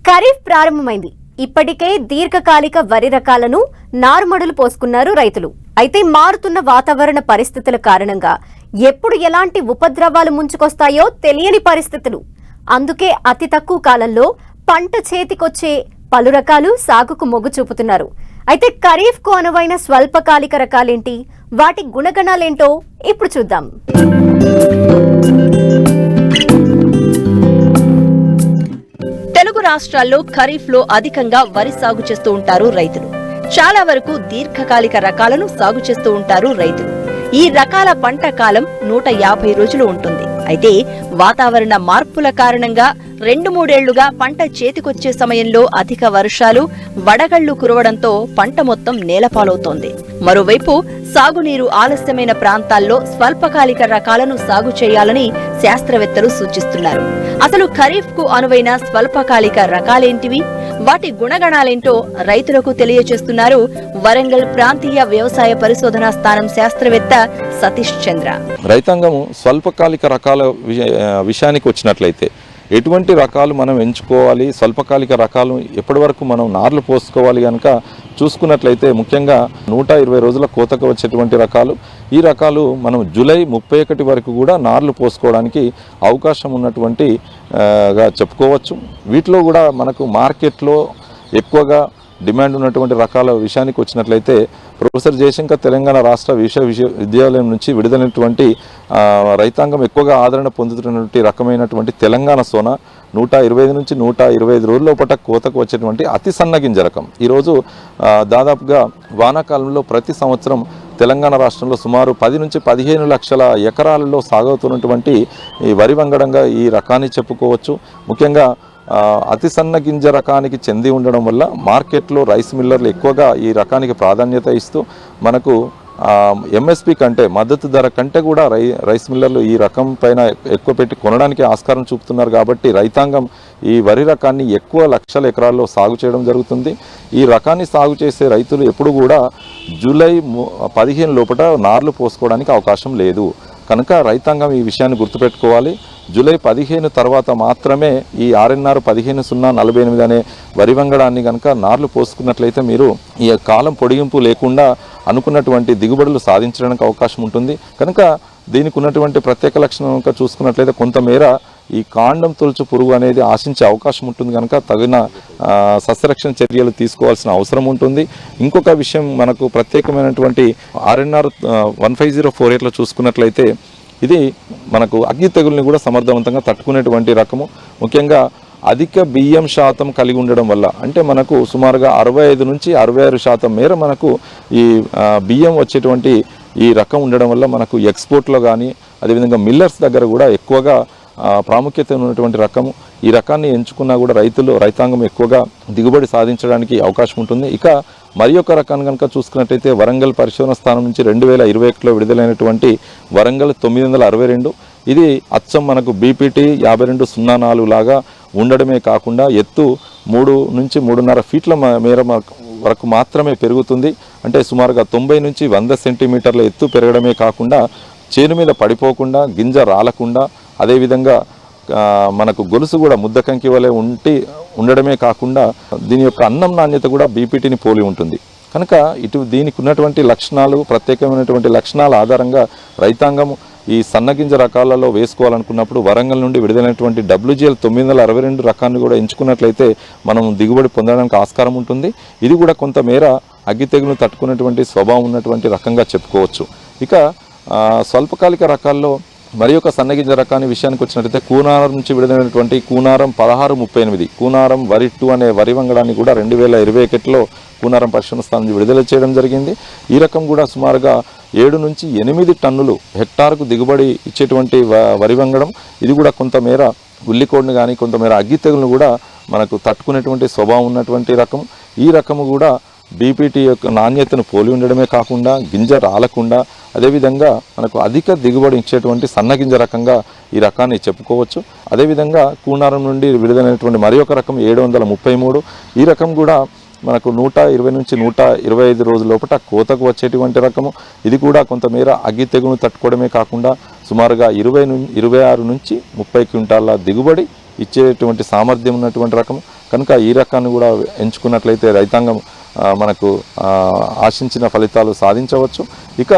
ఖరీఫ్ ప్రారంభమైంది. ఇప్పటికే దీర్ఘకాలిక వరి రకాలను నారుమడులు పోసుకున్నారు రైతులు. అయితే మారుతున్న వాతావరణ పరిస్థితుల కారణంగా ఎప్పుడు ఎలాంటి ఉపద్రవాలు ముంచుకొస్తాయో తెలియని పరిస్థితులు. అందుకే అతి తక్కువ కాలంలో పంట చేతికొచ్చే పలు రకాలు సాగుకు మొగ్గు చూపుతున్నారు. అయితే ఖరీఫ్ కు అనువైన స్వల్పకాలిక రకాలేంటి, వాటి గుణగణాలేంటో ఇప్పుడు చూద్దాం. తెలుగు రాష్ట్రాల్లో ఖరీఫ్ లో అధికంగా వరి సాగు చేస్తూ ఉంటారు రైతులు. చాలా వరకు దీర్ఘకాలిక రకాలను సాగు చేస్తూ ఉంటారు రైతులు. ఈ రకాల పంట కాలం 150 రోజులు ఉంటుంది. అయితే వాతావరణ మార్పుల కారణంగా 2-3 ఏళ్లుగా పంట చేతికొచ్చే సమయంలో అధిక వర్షాలు, వడగళ్లు కురవడంతో పంట మొత్తం నేలపాలవుతోంది. మరోవైపు సాగునీరు ఆలస్యమైన ప్రాంతాల్లో స్వల్పకాలిక రకాలను సాగు చేయాలని శాస్త్రవేత్తలు సూచిస్తున్నారు. అసలు ఖరీఫ్ కు అనువైన స్వల్పకాలిక రకాలేంటివి, వాటి గుణగణాలేంటో రైతులకు తెలియజేస్తున్నారు వరంగల్ ప్రాంతీయ వ్యవసాయ పరిశోధనా స్థానం శాస్త్రవేత్త సతీష్ చంద్ర. రైతాంగము స్వల్పకాలిక రకాల విషయానికి వచ్చినట్లయితే ఎటువంటి రకాలు మనం ఎంచుకోవాలి, స్వల్పకాలిక రకాలు ఎప్పటి వరకు మనం నార్లు పోసుకోవాలి కనుక చూసుకున్నట్లయితే ముఖ్యంగా 120 రోజుల కోతకు వచ్చేటువంటి రకాలు. ఈ రకాలు మనం జూలై 31 వరకు కూడా నార్లు పోసుకోవడానికి అవకాశం ఉన్నటువంటి గా చెప్పుకోవచ్చు. వీటిలో కూడా మనకు మార్కెట్లో ఎక్కువగా డిమాండ్ ఉన్నటువంటి రకాల విషయానికి వచ్చినట్లయితే ప్రొఫెసర్ జయశంకర్ తెలంగాణ రాష్ట్ర విశ్వవిద్యాలయం నుంచి విడుదలైనటువంటి రైతాంగం ఎక్కువగా ఆదరణ పొందుతున్నటువంటి రకమైనటువంటి తెలంగాణ సోనా 125 నుంచి 125 రోజుల లోపల కోతకు వచ్చేటువంటి అతి సన్నగింజ రకం. ఈరోజు దాదాపుగా వానాకాలంలో ప్రతి సంవత్సరం తెలంగాణ రాష్ట్రంలో సుమారు 10 నుంచి 15 లక్షల ఎకరాలలో సాగుతున్నటువంటి ఈ వరి వంగడంగా ఈ రకాన్ని చెప్పుకోవచ్చు. ముఖ్యంగా అతి సన్న గింజ రకానికి చెంది ఉండడం వల్ల మార్కెట్లో రైస్ మిల్లర్లు ఎక్కువగా ఈ రకానికి ప్రాధాన్యత ఇస్తూ మనకు ఎంఎస్పి కంటే మద్దతు ధర కంటే కూడా రైస్ మిల్లర్లు ఈ రకం పైన ఎక్కువ పెట్టి కొనడానికి ఆస్కారం చూపుతున్నారు. కాబట్టి రైతాంగం ఈ వరి రకాన్ని ఎక్కువ లక్షల ఎకరాల్లో సాగు చేయడం జరుగుతుంది. ఈ రకాన్ని సాగు చేసే రైతులు ఎప్పుడు కూడా జూలై 15 లోపల నార్లు పోసుకోవడానికి అవకాశం లేదు కనుక రైతాంగం ఈ విషయాన్ని గుర్తుపెట్టుకోవాలి. జూలై 15 తర్వాత మాత్రమే ఈ ఆర్ఎన్ఆర్ 15-048 అనే వరి వంగడాన్ని కనుక నార్లు పోసుకున్నట్లయితే మీరు ఈ కాలం పొడిగింపు లేకుండా అనుకున్నటువంటి దిగుబడులు సాధించడానికి అవకాశం ఉంటుంది. కనుక దీనికి ఉన్నటువంటి ప్రత్యేక లక్షణం కనుక చూసుకున్నట్లయితే కొంతమేర ఈ కాండం తొలుచు పురుగు అనేది ఆశించే అవకాశం ఉంటుంది కనుక తగిన సస్యరక్షణ చర్యలు తీసుకోవాల్సిన అవసరం ఉంటుంది. ఇంకొక విషయం మనకు ప్రత్యేకమైనటువంటి ఆర్ఎన్ఆర్ 15048లో చూసుకున్నట్లయితే ఇది మనకు అగ్ని తెగుల్ని కూడా సమర్థవంతంగా తట్టుకునేటువంటి రకము. ముఖ్యంగా అధిక బియ్యం శాతం కలిగి ఉండడం వల్ల అంటే మనకు సుమారుగా 65 నుంచి 66% మేర మనకు ఈ బియ్యం వచ్చేటువంటి ఈ రకం ఉండడం వల్ల మనకు ఎక్స్పోర్ట్లో కానీ అదేవిధంగా మిల్లర్స్ దగ్గర కూడా ఎక్కువగా ప్రాముఖ్యత ఉన్నటువంటి రకము. ఈ రకాన్ని ఎంచుకున్నా కూడా రైతాంగం ఎక్కువగా దిగుబడి సాధించడానికి అవకాశం ఉంటుంది. ఇక మరి ఒక రకాన్ని కనుక చూసుకున్నట్టయితే వరంగల్ పరిశోధన స్థానం నుంచి 2021లో విడుదలైనటువంటి వరంగల్ 962. ఇది అచ్చం మనకు బీపీటీ 5204 లాగా ఉండడమే కాకుండా ఎత్తు 3 నుంచి 3.5 ఫీట్ల మేర వరకు మాత్రమే పెరుగుతుంది. అంటే సుమారుగా 90 నుంచి 100 సెంటీమీటర్ల ఎత్తు పెరగడమే కాకుండా చేను మీద పడిపోకుండా గింజ రాలకుండా అదేవిధంగా మనకు గొలుసు కూడా ముద్దకంకి వలె ఉండడమే కాకుండా దీని యొక్క అన్నం నాణ్యత కూడా బీపీటీని పోలి ఉంటుంది. కనుక దీనికి ఉన్నటువంటి లక్షణాలు ప్రత్యేకమైనటువంటి లక్షణాల ఆధారంగా రైతాంగం ఈ సన్నగింజ రకాలలో వేసుకోవాలనుకున్నప్పుడు వరంగల్ నుండి విడుదలైనటువంటి WGL 962 రకాన్ని కూడా ఎంచుకున్నట్లయితే మనం దిగుబడి పొందడానికి ఆస్కారం ఉంటుంది. ఇది కూడా కొంతమేర అగ్గి తెగులను తట్టుకునేటువంటి స్వభావం ఉన్నటువంటి రకంగా చెప్పుకోవచ్చు. ఇక స్వల్పకాలిక రకాల్లో మరి ఒక సన్నగింజ రకాన్ని విషయానికి వచ్చినట్లయితే కూనారం నుంచి విడుదలైనటువంటి కూనారం 1638 కూనారం వరి 2 అనే వరి వంగడాన్ని కూడా 2021లో కూనారం పరిశోధన స్థానం నుంచి విడుదల చేయడం జరిగింది. ఈ రకం కూడా సుమారుగా 7 నుంచి 8 టన్నులు హెక్టార్కు దిగుబడి ఇచ్చేటువంటి వరి వంగడం. ఇది కూడా కొంతమేర ఉల్లికోడ్ని కానీ కొంతమేర అగ్గి తెగులను కూడా మనకు తట్టుకునేటువంటి స్వభావం ఉన్నటువంటి రకం. ఈ రకము కూడా బీపీటీ యొక్క నాణ్యతను పోలి ఉండడమే కాకుండా గింజ రాలకుండా అదేవిధంగా మనకు అధిక దిగుబడి ఇచ్చేటువంటి సన్నగింజ రకంగా ఈ రకాన్ని చెప్పుకోవచ్చు. అదేవిధంగా కూనారం నుండి విడుదలైనటువంటి మరి ఒక రకం 733. ఈ రకం కూడా మనకు 120 నుంచి 125 రోజుల లోపల కోతకు వచ్చేటువంటి రకము. ఇది కూడా కొంతమేర అగ్గి తెగును తట్టుకోవడమే కాకుండా సుమారుగా 26 నుంచి 30 క్వింటాల దిగుబడి ఇచ్చేటువంటి సామర్థ్యం ఉన్నటువంటి రకం. కనుక ఈ రకాన్ని కూడా ఎంచుకున్నట్లయితే రైతాంగం మనకు ఆశించిన ఫలితాలు సాధించవచ్చు. ఇక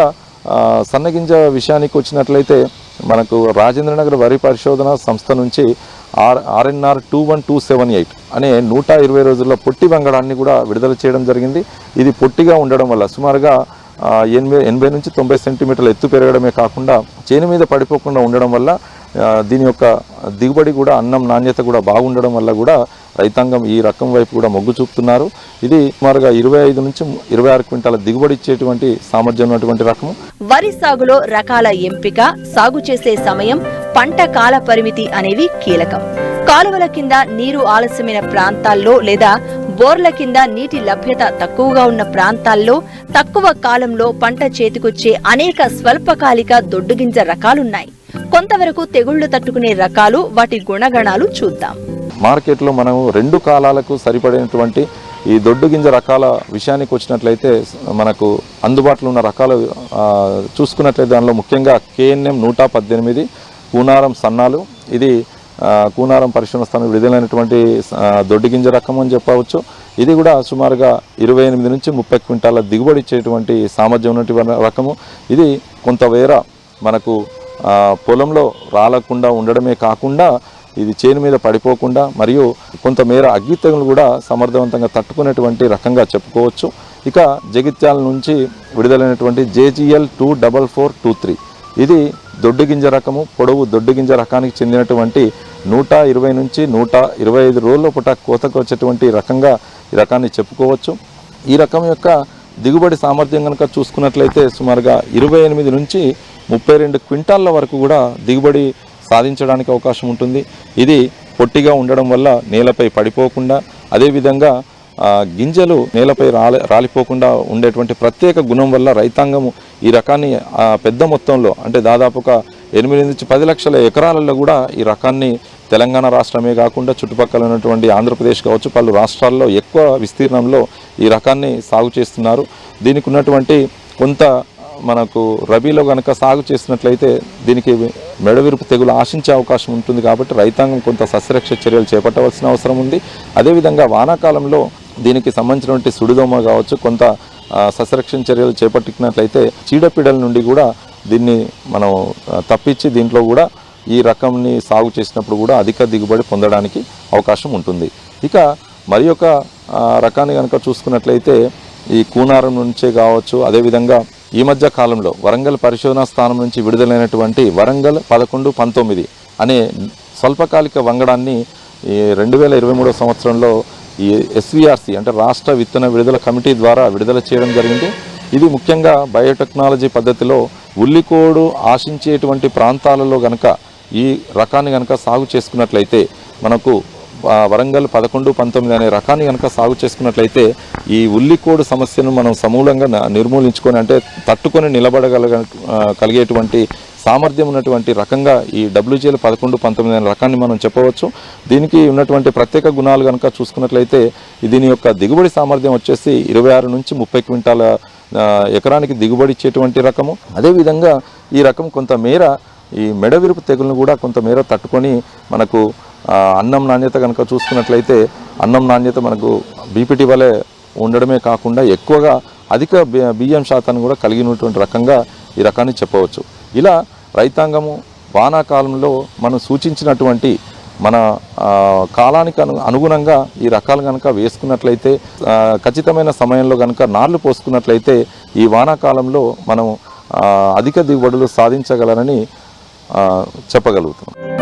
సన్నగింజ విషయానికి వచ్చినట్లయితే మనకు రాజేంద్రనగర్ వరి పరిశోధన సంస్థ నుంచి RNR 21278 అనే 120 రోజుల పొట్టి వంగడాన్ని కూడా విడుదల చేయడం జరిగింది. ఇది పొట్టిగా ఉండడం వల్ల సుమారుగా 80 నుంచి 90 సెంటీమీటర్ల ఎత్తు పెరగడమే కాకుండా చేను మీద పడిపోకుండా ఉండడం వల్ల దీని యొక్క దిగుబడి కూడా అన్నం నాణ్యత కూడా బాగుండడం వల్ల కూడా రైతాంగం ఈ రకం వైపు కూడా మొగ్గు చూపుతున్నారు. ఇది సుమారుగా 25 నుంచి 26 క్వింటాల దిగుబడి ఇచ్చేటువంటి సామర్థ్యం ఉన్నటువంటి రకము. వరి సాగులో రకాల ఎంపిక, సాగు చేసే సమయం, పంట కాల పరిమితి అనేవి కీలకం. కాలువల కింద నీరు ఆలస్యమైన ప్రాంతాల్లో లేదా బోర్ల కింద నీటి లభ్యత తక్కువగా ఉన్న ప్రాంతాల్లో తక్కువ కాలంలో పంట చేతికొచ్చే అనేక స్వల్పకాలిక దొడ్డుగింజ రకాలున్నాయి. కొంతవరకు తెగుళ్లు తట్టుకునే రకాలు, వాటి గుణగణాలు చూద్దాం. మార్కెట్లో మనం 2 కాలాలకు సరిపడినటువంటి ఈ దొడ్డు గింజ రకాల విషయానికి వచ్చినట్లయితే మనకు అందుబాటులో ఉన్న రకాలు చూసుకున్నట్లయితే దానిలో ముఖ్యంగా KNM 118 కూనారం సన్నాలు. ఇది కూనారం పరిశ్రమ స్థానం విడుదలైనటువంటి దొడ్డు గింజ రకం అని చెప్పవచ్చు. ఇది కూడా సుమారుగా 28 నుంచి 30 క్వింటాల దిగుబడి ఇచ్చేటువంటి సామర్థ్యం ఉన్నటువంటి రకము. ఇది కొంతవేర మనకు పొలంలో రాలకుండా ఉండడమే కాకుండా ఇది చేను మీద పడిపోకుండా మరియు కొంతమేర అగ్గి తెగులు కూడా సమర్థవంతంగా తట్టుకునేటువంటి రకంగా చెప్పుకోవచ్చు. ఇక జగిత్యాల నుంచి విడుదలైనటువంటి JGL 24423 ఇది దొడ్డు గింజ రకము. పొడవు దొడ్డు గింజ రకానికి చెందినటువంటి 120 నుంచి 125 రోజుల పూట కోతకు వచ్చేటువంటి రకంగా ఈ రకాన్ని చెప్పుకోవచ్చు. ఈ రకం యొక్క దిగుబడి సామర్థ్యం కనుక చూసుకున్నట్లయితే సుమారుగా 28 నుంచి 32 క్వింటాళ్ళ వరకు కూడా దిగుబడి సాధించడానికి అవకాశం ఉంటుంది. ఇది పొట్టిగా ఉండడం వల్ల నేలపై పడిపోకుండా, అదేవిధంగా గింజలు నేలపై రాలిపోకుండా ఉండేటువంటి ప్రత్యేక గుణం వల్ల రైతాంగము ఈ రకాన్ని పెద్ద మొత్తంలో అంటే దాదాపుగా 8 నుంచి 10 లక్షల ఎకరాలలో కూడా ఈ రకాన్ని తెలంగాణ రాష్ట్రమే కాకుండా చుట్టుపక్కల ఉన్నటువంటి ఆంధ్రప్రదేశ్ కావచ్చు పలు రాష్ట్రాల్లో ఎక్కువ విస్తీర్ణంలో ఈ రకాన్ని సాగు చేస్తున్నారు. దీనికి ఉన్నటువంటి కొంత మనకు రబీలో కనుక సాగు చేసినట్లయితే దీనికి మెడవిరుపు తెగులు ఆశించే అవకాశం ఉంటుంది. కాబట్టి రైతాంగం కొంత సస్యరక్ష చర్యలు చేపట్టవలసిన అవసరం ఉంది. అదేవిధంగా వానాకాలంలో దీనికి సంబంధించినటువంటి సుడిదోమ కావచ్చు కొంత సస్యరక్షణ చర్యలు చేపట్టినట్లయితే చీడపీడల నుండి కూడా దీన్ని మనం తప్పించి దీంట్లో కూడా ఈ రకంని సాగు చేసినప్పుడు కూడా అధిక దిగుబడి పొందడానికి అవకాశం ఉంటుంది. ఇక మరి ఒక రకాన్ని కనుక చూసుకున్నట్లయితే ఈ కూనారం నుంచే కావచ్చు, అదేవిధంగా ఈ మధ్య కాలంలో వరంగల్ పరిశోధనా స్థానం నుంచి విడుదలైనటువంటి వరంగల్ 1119 అనే స్వల్పకాలిక వంగడాన్ని 2023 సంవత్సరంలో ఈ SVRC అంటే రాష్ట్ర విత్తన విడుదల కమిటీ ద్వారా విడుదల చేయడం జరిగింది. ఇది ముఖ్యంగా బయోటెక్నాలజీ పద్ధతిలో ఉల్లికోడు ఆశించేటువంటి ప్రాంతాలలో గనక ఈ రకాన్ని కనుక సాగు చేసుకున్నట్లయితే మనకు వరంగల్ 1119 అనే రకాన్ని కనుక సాగు చేసుకున్నట్లయితే ఈ ఉల్లికోడు సమస్యను మనం సమూలంగా నిర్మూలించుకొని అంటే తట్టుకొని నిలబడగలిగేటువంటి సామర్థ్యం ఉన్నటువంటి రకంగా ఈ WGL 1119 అనే రకాన్ని మనం చెప్పవచ్చు. దీనికి ఉన్నటువంటి ప్రత్యేక గుణాలు కనుక చూసుకున్నట్లయితే దీని యొక్క దిగుబడి సామర్థ్యం వచ్చేసి 26 నుంచి 30 క్వింటాల ఎకరానికి దిగుబడి ఇచ్చేటువంటి రకము. అదేవిధంగా ఈ రకం కొంతమేర ఈ మెడవిరుపు తెగులను కూడా కొంతమేర తట్టుకొని మనకు అన్నం నాణ్యత కనుక చూసుకున్నట్లయితే అన్నం నాణ్యత మనకు BPT వలె ఉండడమే కాకుండా ఎక్కువగా అధిక బియ్యం శాతాన్ని కూడా కలిగినటువంటి రకంగా ఈ రకాన్ని చెప్పవచ్చు. ఇలా రైతాంగము వానాకాలంలో మనం సూచించినటువంటి మన కాలానికి అనుగుణంగా ఈ రకాలు కనుక వేసుకున్నట్లయితే ఖచ్చితమైన సమయంలో కనుక నార్లు పోసుకున్నట్లయితే ఈ వానాకాలంలో మనం అధిక దిగుబడులు సాధించగలరని చెప్పగలుగుతున్నాం.